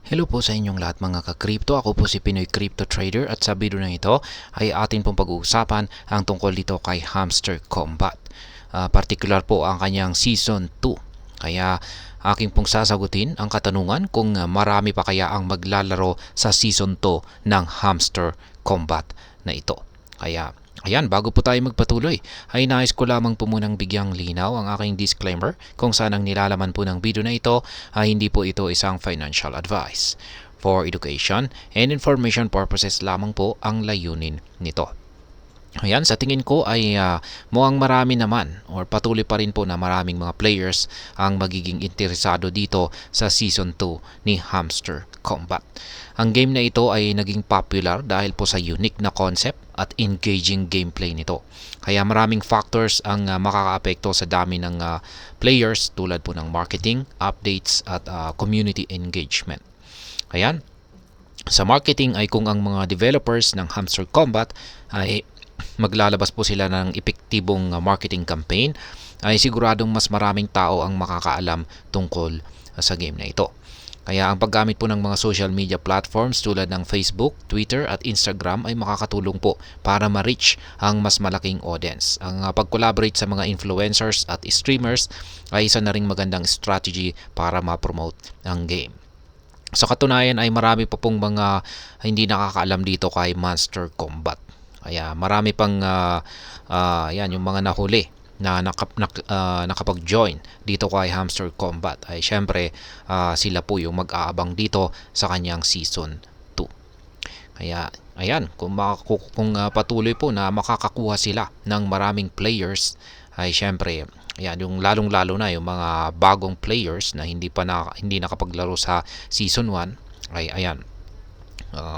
Hello po sa inyong lahat mga ka-crypto. Ako po si Pinoy Crypto Trader at sa video na ito ay atin pong pag-uusapan ang tungkol dito kay Hamster Combat. Particular po ang kanyang Season 2. Kaya aking pong sasagutin ang katanungan kung marami pa kaya ang maglalaro sa Season 2 ng Hamster Combat na ito. Kaya ayan, bago po tayo magpatuloy, ay nais ko lamang po munang bigyang linaw ang aking disclaimer kung saan ang nilalaman po ng video na ito ay hindi po ito isang financial advice. For education and information purposes lamang po ang layunin nito. Ayan, sa tingin ko ay mukhang marami naman or patuloy pa rin po na maraming mga players ang magiging interesado dito sa Season 2 ni Hamster Combat. Ang game na ito ay naging popular dahil po sa unique na concept at engaging gameplay nito. Kaya maraming factors ang makakaapekto sa dami ng players tulad po ng marketing, updates at community engagement. Ayan, sa marketing ay kung ang mga developers ng Hamster Combat ay maglalabas po sila ng epektibong marketing campaign, ay siguradong mas maraming tao ang makakaalam tungkol sa game na ito. Kaya ang paggamit po ng mga social media platforms tulad ng Facebook, Twitter at Instagram ay makakatulong po para ma-reach ang mas malaking audience. Ang pag-collaborate sa mga influencers at streamers ay isa na ring magandang strategy para ma-promote ang game. Sa katunayan ay marami pa pong mga hindi nakakaalam dito kay Monster Combat. Kaya marami pang yan, yung mga nahuli na nakapag-join dito kay Hamster Combat ay syempre sila po yung mag-aabang dito sa kanyang Season 2. Kaya ayan, kung patuloy po na makakakuha sila ng maraming players ay syempre ayan, yung lalong-lalo na yung mga bagong players na hindi nakapaglaro sa Season 1 ay ayan,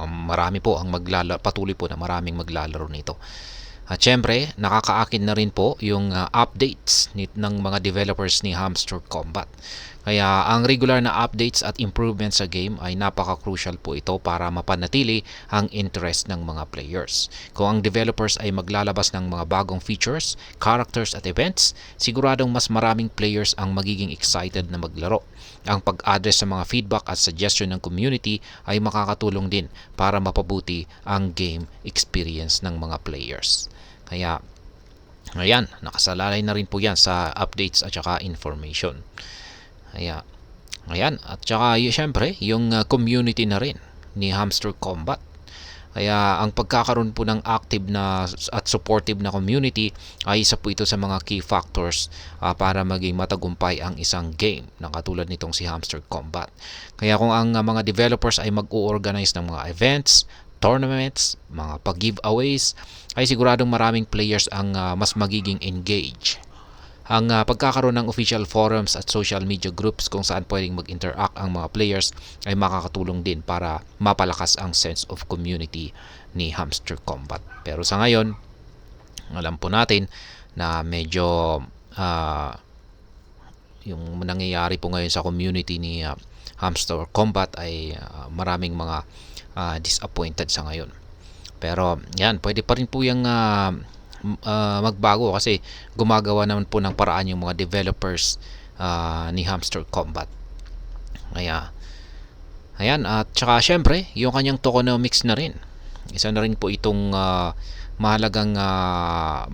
marami po ang patuloy po na maraming maglalaro nito. At syempre, nakakaakit na rin po yung updates ng mga developers ni Hamster Combat. Kaya ang regular na updates at improvements sa game ay napaka-crucial po ito para mapanatili ang interest ng mga players. Kung ang developers ay maglalabas ng mga bagong features, characters at events, siguradong mas maraming players ang magiging excited na maglaro. Ang pag-address sa mga feedback at suggestion ng community ay makakatulong din para mapabuti ang game experience ng mga players. Kaya ayan, nakasalalay na rin po yan sa updates at saka information. Ayan, at saka syempre yung community na rin ni Hamster Combat. Kaya ang pagkakaroon po ng active na at supportive na community ay isa po ito sa mga key factors para maging matagumpay ang isang game na katulad nitong si Hamster Combat. Kaya kung ang mga developers ay mag-o-organize ng mga events, tournaments, mga pag-giveaways, ay siguradong maraming players ang mas magiging engaged. Ang pagkakaroon ng official forums at social media groups kung saan pwedeng mag-interact ang mga players ay makakatulong din para mapalakas ang sense of community ni Hamster Combat. Pero sa ngayon, alam po natin na medyo yung nangyayari po ngayon sa community ni Hamster Combat ay maraming mga disappointed sa ngayon. Pero yan, pwede pa rin po yung magbago kasi gumagawa naman po ng paraan yung mga developers ni Hamster Combat. Kaya ayan, at saka syempre yung kanyang tokenomics na rin, isa na rin po itong mahalagang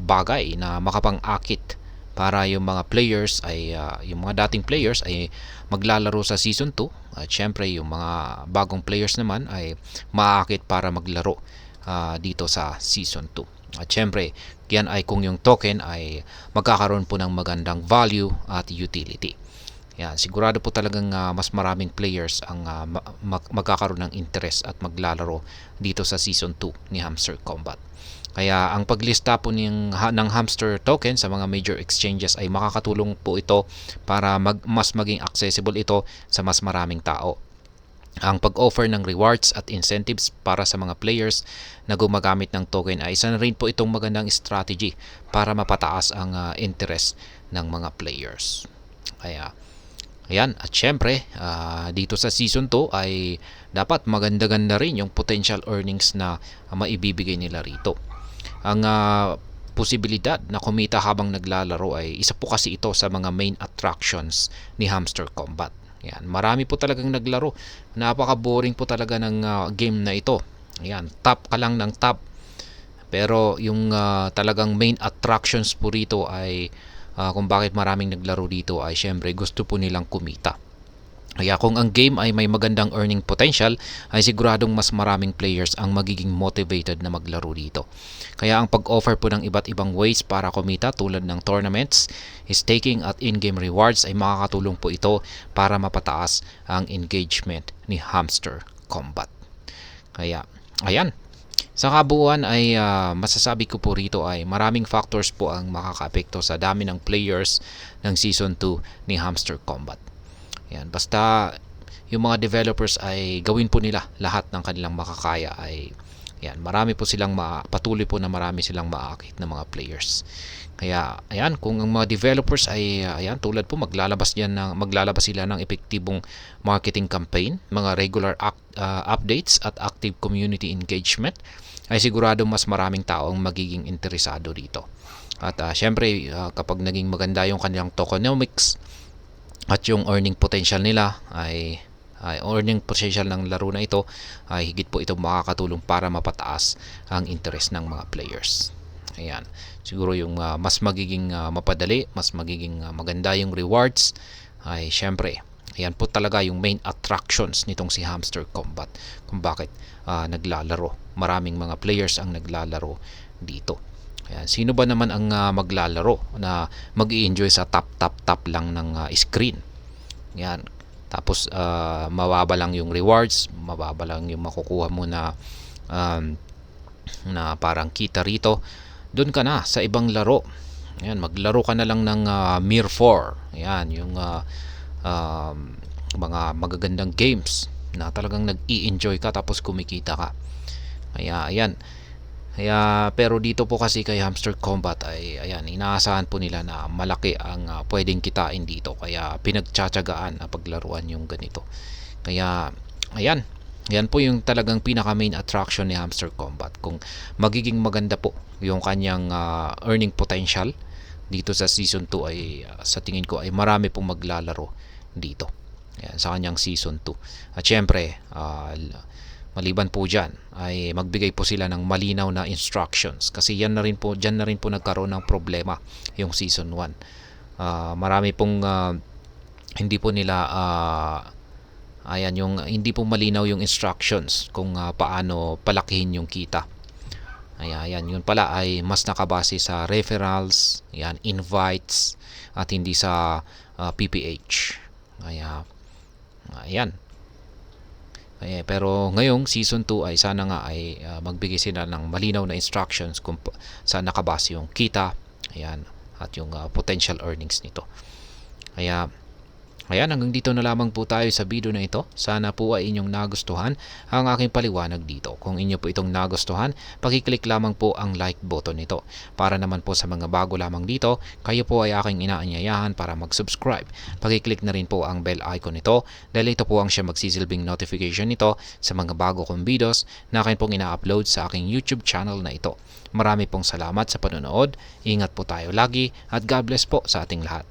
bagay na makapang-akit para yung mga players ay yung mga dating players ay maglalaro sa Season 2 at syempre yung mga bagong players naman ay maakit para maglaro dito sa Season 2. At syempre, yan ay kung yung token ay magkakaroon po ng magandang value at utility. Yan, sigurado po talagang mas maraming players ang magkakaroon ng interest at maglalaro dito sa Season 2 ni Hamster Combat. Kaya ang paglista po ng Hamster token sa mga major exchanges ay makakatulong po ito para mas maging accessible ito sa mas maraming tao. Ang pag-offer ng rewards at incentives para sa mga players na gumagamit ng token ay isa na rin po itong magandang strategy para mapataas ang interest ng mga players. Kaya ayan, at syempre dito sa Season 2 ay dapat maganda-ganda rin yung potential earnings na maibibigay nila rito. Ang posibilidad na kumita habang naglalaro ay isa po kasi ito sa mga main attractions ni Hamster Combat. Ayan, marami po talagang naglaro. Napaka-boring po talaga ng game na ito. Ayan, top ka lang ng top. Pero yung talagang main attractions po rito ay kung bakit maraming naglaro dito ay syempre gusto po nilang kumita. Kaya kung ang game ay may magandang earning potential, ay siguradong mas maraming players ang magiging motivated na maglaro dito. Kaya ang pag-offer po ng iba't ibang ways para kumita tulad ng tournaments, staking at in-game rewards ay makakatulong po ito para mapataas ang engagement ni Hamster Combat. Kaya, ayan. Sa kabuuan ay masasabi ko po rito ay maraming factors po ang makakaapekto sa dami ng players ng Season 2 ni Hamster Combat. Yan, basta yung mga developers ay gawin po nila lahat ng kanilang makakaya ay yan, marami po silang patuloy po na marami silang maaakit na mga players. Kaya ayan, kung ang mga developers ay ayan, tulad po maglalabas sila ng epektibong marketing campaign, mga regular updates at active community engagement, ay sigurado mas maraming tao ang magiging interesado dito. At syempre kapag naging maganda yung kanilang tokenomics at yung earning potential nila ay earning potential ng laro na ito ay higit po ito makakatulong para mapataas ang interest ng mga players. Ayan, siguro yung mas magiging mapadali, mas magiging maganda yung rewards ay syempre ayan po talaga yung main attractions nitong si Hamster Combat kung bakit naglalaro, maraming mga players ang naglalaro dito. Ayan, sino ba naman ang maglalaro na mag-i-enjoy sa top lang ng screen? Yan. Tapos mababa lang yung rewards, mababa lang yung makukuha mo na parang kita rito. Doon ka na sa ibang laro. Ayan, maglaro ka na lang ng Mir 4. Ayan, yung mga magagandang games na talagang nag-i-enjoy ka tapos kumikita ka. Kaya ayan. Pero dito po kasi kay Hamster Combat ay ayan, inaasahan po nila na malaki ang pwedeng kitain dito. Kaya pinagtsatsagaan na paglaruan yung ganito. Kaya ayan, yan po yung talagang pinaka main attraction ni Hamster Combat. Kung magiging maganda po yung kanyang earning potential dito sa Season 2 ay sa tingin ko ay marami pong maglalaro dito. Ayan, sa kanyang Season 2. At syempre, maliban po dyan ay magbigay po sila ng malinaw na instructions kasi dyan na rin po nagkaroon ng problema yung Season 1. Marami pong hindi po nila hindi po malinaw yung instructions kung paano palakihin yung kita. Ayan, yun pala ay mas nakabase sa referrals, ayan, invites at hindi sa PPH. Ayan. Pero ngayong Season 2 ay sana nga ay magbigay sila ng malinaw na instructions kung saan nakabase yung kita, ayan, at yung potential earnings nito. Ayan, hanggang dito na lamang po tayo sa video na ito. Sana po ay inyong nagustuhan ang aking paliwanag dito. Kung inyo po itong nagustuhan, pakiclick lamang po ang like button nito. Para naman po sa mga bago lamang dito, kayo po ay aking inaanyayahan para mag-subscribe. Pakiclick na rin po ang bell icon nito dahil ito po ang siya magsisilbing notification nito sa mga bago kong videos na akin pong ina-upload sa aking YouTube channel na ito. Marami pong salamat sa panonood. Ingat po tayo lagi at God bless po sa ating lahat.